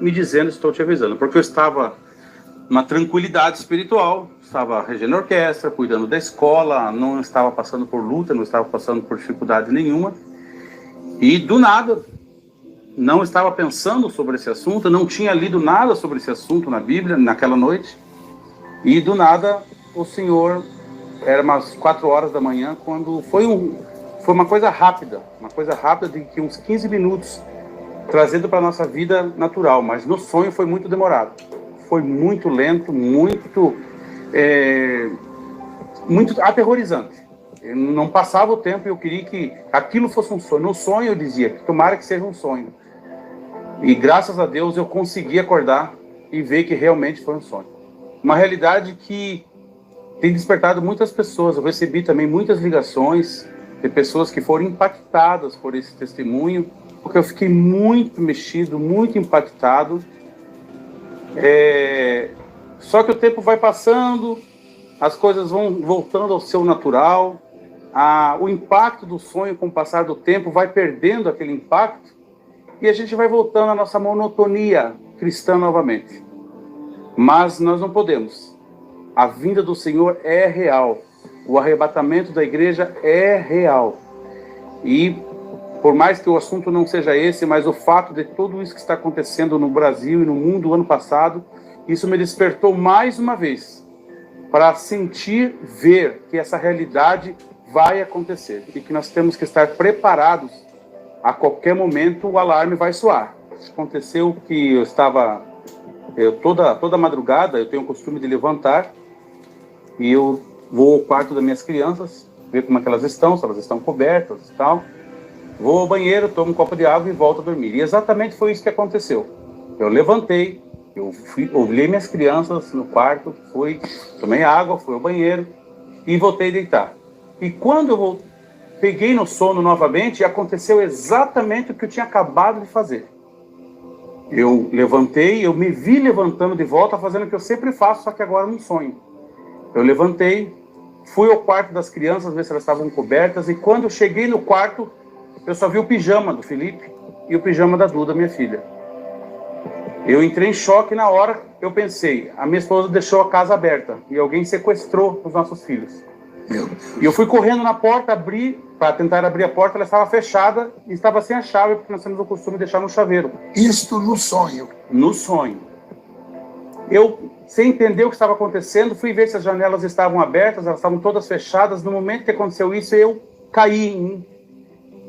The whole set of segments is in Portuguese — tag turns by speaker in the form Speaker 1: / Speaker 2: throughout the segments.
Speaker 1: me dizendo, estou te avisando, porque eu estava numa tranquilidade espiritual, estava regendo a orquestra, cuidando da escola, não estava passando por luta, não estava passando por dificuldade nenhuma, e do nada, não estava pensando sobre esse assunto, não tinha lido nada sobre esse assunto na Bíblia naquela noite, e do nada o Senhor, era umas 4 horas da manhã, quando foi uma coisa rápida de que uns 15 minutos, trazendo para a nossa vida natural, mas no sonho foi muito demorado, foi muito lento, muito aterrorizante. Eu não passava o tempo e eu queria que aquilo fosse um sonho. No sonho eu dizia, tomara que seja um sonho. E graças a Deus eu consegui acordar e ver que realmente foi um sonho. Uma realidade que tem despertado muitas pessoas. Eu recebi também muitas ligações de pessoas que foram impactadas por esse testemunho, porque eu fiquei muito mexido, muito impactado. Só que o tempo vai passando, as coisas vão voltando ao seu natural, o impacto do sonho, com o passar do tempo, vai perdendo aquele impacto, e a gente vai voltando à nossa monotonia cristã novamente. Mas nós não podemos. A vinda do Senhor é real. O arrebatamento da igreja é real. E por mais que o assunto não seja esse, mas o fato de tudo isso que está acontecendo no Brasil e no mundo ano passado, isso me despertou mais uma vez para sentir, ver que essa realidade vai acontecer e que nós temos que estar preparados. A qualquer momento o alarme vai soar. Aconteceu que toda madrugada eu tenho o costume de levantar e eu vou ao quarto das minhas crianças, ver como é que elas estão, se elas estão cobertas e tal. Vou ao banheiro, tomo um copo de água e volto a dormir. E exatamente foi isso que aconteceu. Eu levantei, olhei minhas crianças no quarto, tomei água, fui ao banheiro e voltei a deitar. E quando eu peguei no sono novamente, aconteceu exatamente o que eu tinha acabado de fazer. Eu levantei, eu me vi levantando de volta, fazendo o que eu sempre faço, só que agora num sonho. Eu levantei, fui ao quarto das crianças, ver se elas estavam cobertas, e quando eu cheguei no quarto, eu só vi o pijama do Felipe e o pijama da Duda, minha filha. Eu entrei em choque na hora, eu pensei, a minha esposa deixou a casa aberta e alguém sequestrou os nossos filhos. Meu Deus. E eu fui correndo na porta, para tentar abrir a porta, ela estava fechada e estava sem a chave, porque nós temos o costume de deixar no chaveiro.
Speaker 2: Isto no sonho?
Speaker 1: No sonho. Eu, sem entender o que estava acontecendo, fui ver se as janelas estavam abertas, elas estavam todas fechadas. No momento que aconteceu isso, eu caí em mim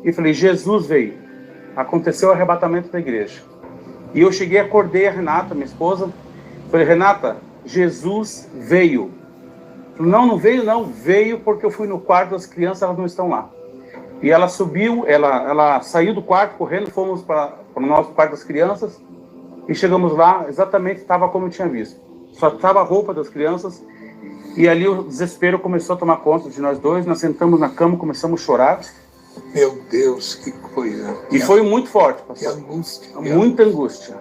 Speaker 1: e falei, Jesus veio. Aconteceu o arrebatamento da igreja. E eu cheguei, acordei a Renata, minha esposa, falei, Renata, Jesus veio. Não veio não, veio porque eu fui no quarto das crianças, elas não estão lá. E ela subiu, ela saiu do quarto correndo, fomos para o nosso quarto das crianças, e chegamos lá, exatamente estava como eu tinha visto. Só estava a roupa das crianças, e ali o desespero começou a tomar conta de nós dois, nós sentamos na cama, começamos a chorar.
Speaker 2: Meu Deus, que coisa.
Speaker 1: E foi muito forte, pastor.
Speaker 2: Que angústia.
Speaker 1: Muita angústia.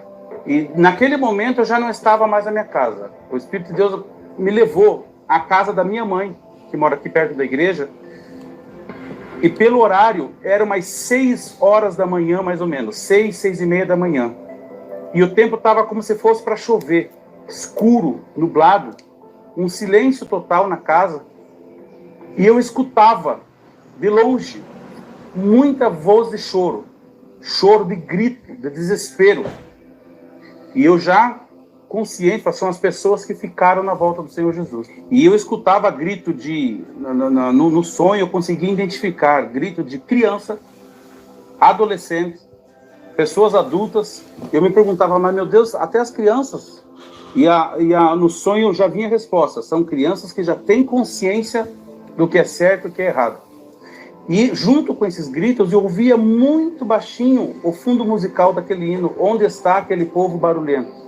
Speaker 1: E naquele momento eu já não estava mais na minha casa. O Espírito de Deus me levou à casa da minha mãe, que mora aqui perto da igreja. E pelo horário, eram umas 6 horas da manhã, mais ou menos. 6, 6:30 da manhã. E o tempo estava como se fosse para chover. Escuro, nublado. Um silêncio total na casa. E eu escutava, de longe, muita voz de choro. Choro de grito, de desespero. E eu já consciente, são as pessoas que ficaram na volta do Senhor Jesus. E eu escutava grito no sonho, eu conseguia identificar grito de criança, adolescente, pessoas adultas. Eu me perguntava, mas meu Deus, até as crianças. No sonho eu já vinha a resposta, são crianças que já têm consciência do que é certo e o que é errado. E junto com esses gritos, eu ouvia muito baixinho o fundo musical daquele hino, Onde Está Aquele Povo Barulhento.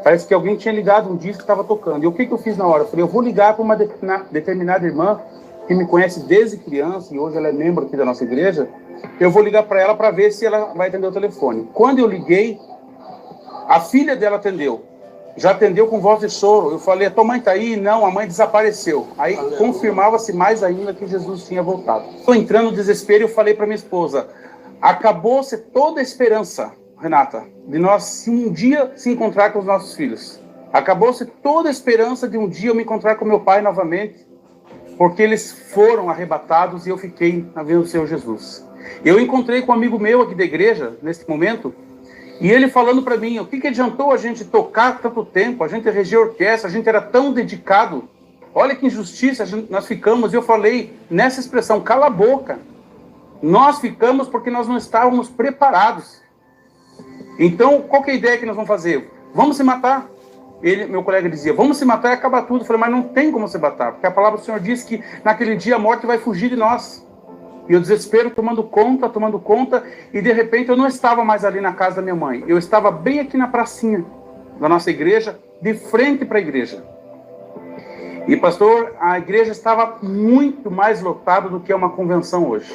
Speaker 1: Parece que alguém tinha ligado um disco que estava tocando. E o que eu fiz na hora? Eu falei, eu vou ligar para uma determinada irmã que me conhece desde criança, e hoje ela é membro aqui da nossa igreja. Eu vou ligar para ela para ver se ela vai atender o telefone. Quando eu liguei, a filha dela atendeu. Já atendeu com voz de choro. Eu falei, a tua mãe está aí? Não, a mãe desapareceu. Aí confirmava-se mais ainda que Jesus tinha voltado. Estou entrando no desespero e eu falei para minha esposa, acabou-se toda a esperança. Renata, de nós se um dia se encontrar com os nossos filhos. Acabou-se toda a esperança de um dia eu me encontrar com meu pai novamente, porque eles foram arrebatados e eu fiquei na vida do Senhor Jesus. Eu encontrei com um amigo meu aqui da igreja, nesse momento, e ele falando para mim, o que adiantou a gente tocar tanto tempo, a gente reger orquestra, a gente era tão dedicado, olha que injustiça nós ficamos. E eu falei nessa expressão, cala a boca, nós ficamos porque nós não estávamos preparados. Então, qual que é a ideia que nós vamos fazer? Vamos se matar. Meu colega dizia, vamos se matar e acabar tudo. Eu falei, mas não tem como se matar, porque a palavra do Senhor diz que naquele dia a morte vai fugir de nós. E o desespero tomando conta, e de repente eu não estava mais ali na casa da minha mãe. Eu estava bem aqui na pracinha da nossa igreja, de frente para a igreja. E pastor, a igreja estava muito mais lotada do que é uma convenção hoje.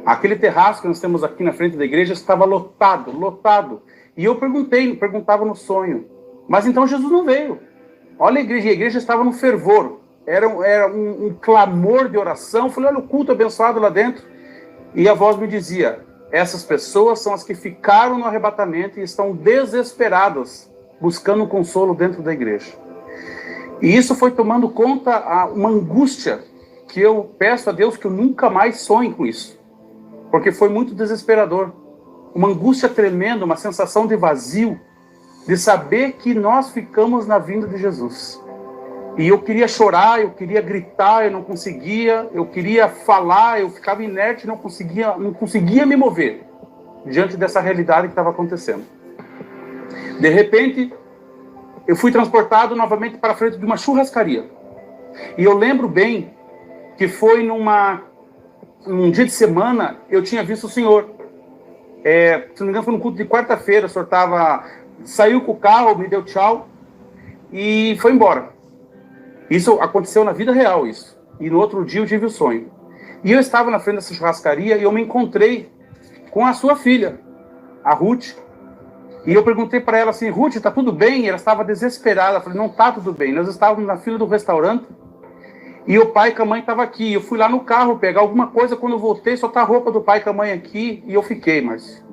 Speaker 1: Aquele terraço que nós temos aqui na frente da igreja estava lotado. E eu perguntava no sonho, mas então Jesus não veio. Olha a igreja estava no fervor. Era um clamor de oração. Eu falei, olha o culto abençoado lá dentro. E a voz me dizia, essas pessoas são as que ficaram no arrebatamento e estão desesperadas, buscando um consolo dentro da igreja. E isso foi tomando conta, uma angústia, que eu peço a Deus que eu nunca mais sonhe com isso. Porque foi muito desesperador. Uma angústia tremenda, uma sensação de vazio, de saber que nós ficamos na vinda de Jesus. E eu queria chorar, eu queria gritar, eu não conseguia, eu queria falar, eu ficava inerte, não conseguia me mover diante dessa realidade que estava acontecendo. De repente, eu fui transportado novamente para frente de uma churrascaria. E eu lembro bem que foi num dia de semana, eu tinha visto o senhor. Se não me engano, foi no culto de quarta-feira, o senhor saiu com o carro, me deu tchau e foi embora. Isso aconteceu na vida real, isso. E no outro dia eu tive o sonho. E eu estava na frente dessa churrascaria e eu me encontrei com a sua filha, a Ruth. E eu perguntei para ela assim, Ruth, tá tudo bem? E ela estava desesperada. Eu falei, não tá tudo bem. Nós estávamos na fila do restaurante e o pai com a mãe estavam aqui. Eu fui lá no carro pegar alguma coisa, quando eu voltei, só tá a roupa do pai com a mãe aqui e eu fiquei, Márcio.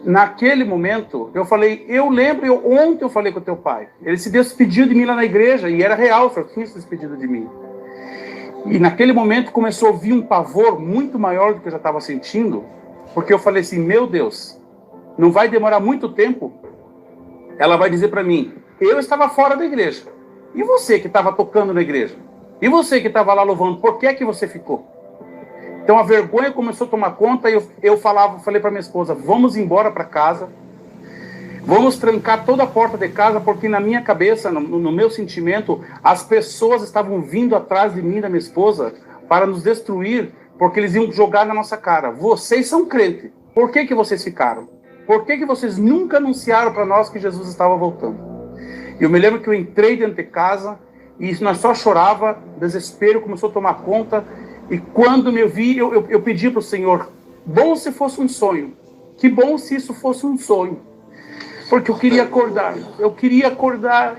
Speaker 1: Naquele momento, eu falei, eu lembro, ontem eu falei com o teu pai. Ele se despediu de mim lá na igreja, e era real, o senhor tinha se despedido de mim. E naquele momento começou a vir um pavor muito maior do que eu já estava sentindo, porque eu falei assim, meu Deus, não vai demorar muito tempo, ela vai dizer para mim, eu estava fora da igreja. E você que estava tocando na igreja? E você que estava lá louvando, por que é que você ficou? Então a vergonha começou a tomar conta e eu falei para minha esposa, vamos embora para casa, vamos trancar toda a porta de casa, porque na minha cabeça, no meu sentimento, as pessoas estavam vindo atrás de mim, da minha esposa, para nos destruir, porque eles iam jogar na nossa cara. Vocês são crentes, por que vocês ficaram? Por que vocês nunca anunciaram para nós que Jesus estava voltando? Eu me lembro que eu entrei dentro de casa e nós só chorava, desespero começou a tomar conta. E quando me vi, eu pedi para o Senhor, bom se fosse um sonho, que bom se isso fosse um sonho, porque eu queria acordar,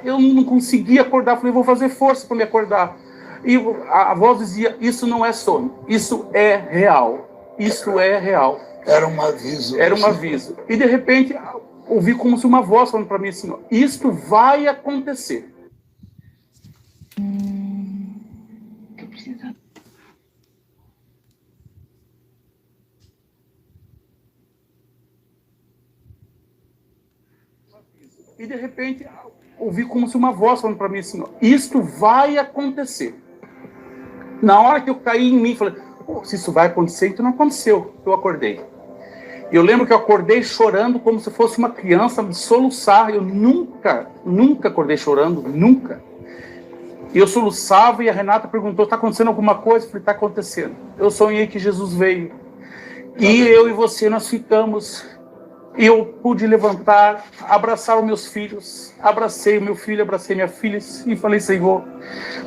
Speaker 1: eu não conseguia acordar, falei, vou fazer força para me acordar, e a voz dizia, isso não é sonho, isso é real,
Speaker 2: Era um aviso.
Speaker 1: Era um aviso, e de repente, ouvi como se uma voz falando para mim assim, isto vai acontecer.
Speaker 3: Eu preciso...
Speaker 1: E de repente, ouvi como se uma voz falando para mim assim, isto vai acontecer. Na hora que eu caí em mim, falei, se isso vai acontecer, então não aconteceu. Eu acordei. Eu lembro que eu acordei chorando como se fosse uma criança, de soluçar. Eu nunca acordei chorando, nunca. E eu soluçava e a Renata perguntou, está acontecendo alguma coisa? Eu falei, está acontecendo. Eu sonhei que Jesus veio. E eu e você, nós ficamos... E eu pude levantar, abraçar os meus filhos, abracei o meu filho, abracei minha filha e falei, Senhor,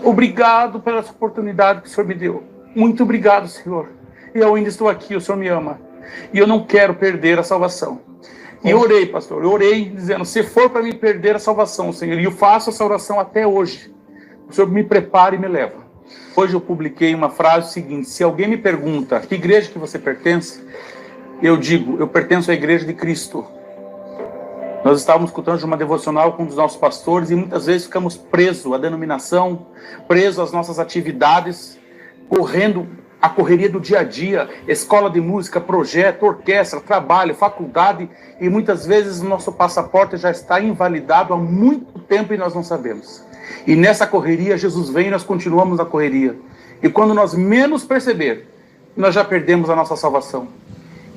Speaker 1: obrigado pela essa oportunidade que o Senhor me deu. Muito obrigado, Senhor. E eu ainda estou aqui, o Senhor me ama. E eu não quero perder a salvação. E eu orei, pastor, eu orei dizendo, se for para mim perder a salvação, Senhor, e eu faço essa oração até hoje, o Senhor me prepara e me leva. Hoje eu publiquei uma frase seguinte, se alguém me pergunta, que igreja que você pertence? Eu digo, eu pertenço à igreja de Cristo. Nós estávamos escutando uma devocional com um dos nossos pastores e muitas vezes ficamos presos à denominação, presos às nossas atividades, correndo a correria do dia a dia, escola de música, projeto, orquestra, trabalho, faculdade, e muitas vezes o nosso passaporte já está invalidado há muito tempo e nós não sabemos. E nessa correria, Jesus vem e nós continuamos a correria. E quando nós menos perceber, nós já perdemos a nossa salvação.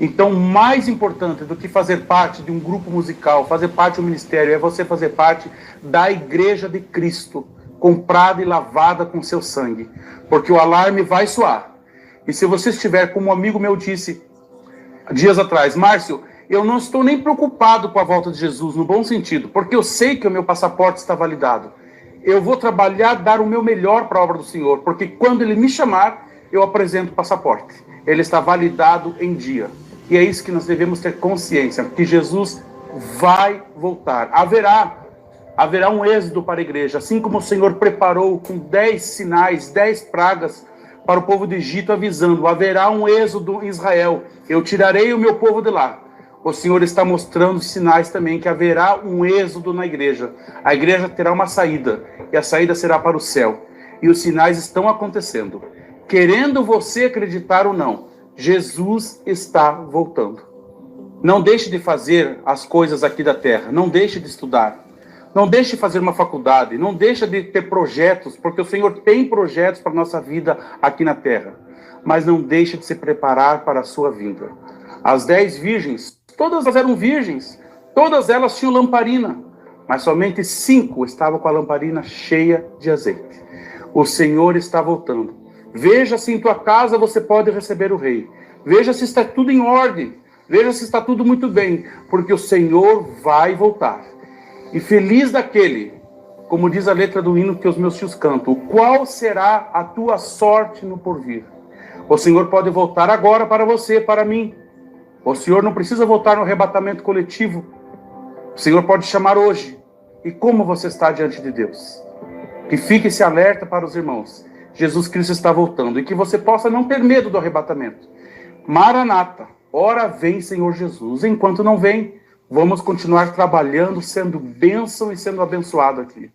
Speaker 1: Então, mais importante do que fazer parte de um grupo musical, fazer parte do ministério, é você fazer parte da Igreja de Cristo, comprada e lavada com seu sangue. Porque o alarme vai soar. E se você estiver, como um amigo meu disse dias atrás, Márcio, eu não estou nem preocupado com a volta de Jesus, no bom sentido, porque eu sei que o meu passaporte está validado. Eu vou trabalhar, dar o meu melhor para a obra do Senhor, porque quando Ele me chamar, eu apresento o passaporte. Ele está validado em dia. E é isso que nós devemos ter consciência, que Jesus vai voltar. Haverá um êxodo para a igreja, assim como o Senhor preparou com 10 sinais, 10 pragas para o povo do Egito, avisando, haverá um êxodo em Israel, eu tirarei o meu povo de lá. O Senhor está mostrando sinais também que haverá um êxodo na igreja. A igreja terá uma saída, e a saída será para o céu. E os sinais estão acontecendo. Querendo você acreditar ou não, Jesus está voltando. Não deixe de fazer as coisas aqui da terra, não deixe de estudar. Não deixe de fazer uma faculdade, não deixe de ter projetos, porque o Senhor tem projetos para a nossa vida aqui na terra. Mas não deixe de se preparar para a sua vinda. As 10 virgens, todas elas eram virgens, todas elas tinham lamparina, mas somente 5 estavam com a lamparina cheia de azeite. O Senhor está voltando. Veja se em tua casa você pode receber o rei. Veja se está tudo em ordem. Veja se está tudo muito bem, porque o Senhor vai voltar. E feliz daquele, como diz a letra do hino que os meus tios cantam, qual será a tua sorte no porvir? O Senhor pode voltar agora para você, para mim. O Senhor não precisa voltar no arrebatamento coletivo. O Senhor pode chamar hoje. E como você está diante de Deus? Que fique esse alerta para os irmãos. Jesus Cristo está voltando. E que você possa não ter medo do arrebatamento. Maranata, ora vem Senhor Jesus. Enquanto não vem, vamos continuar trabalhando, sendo bênção e sendo abençoado aqui.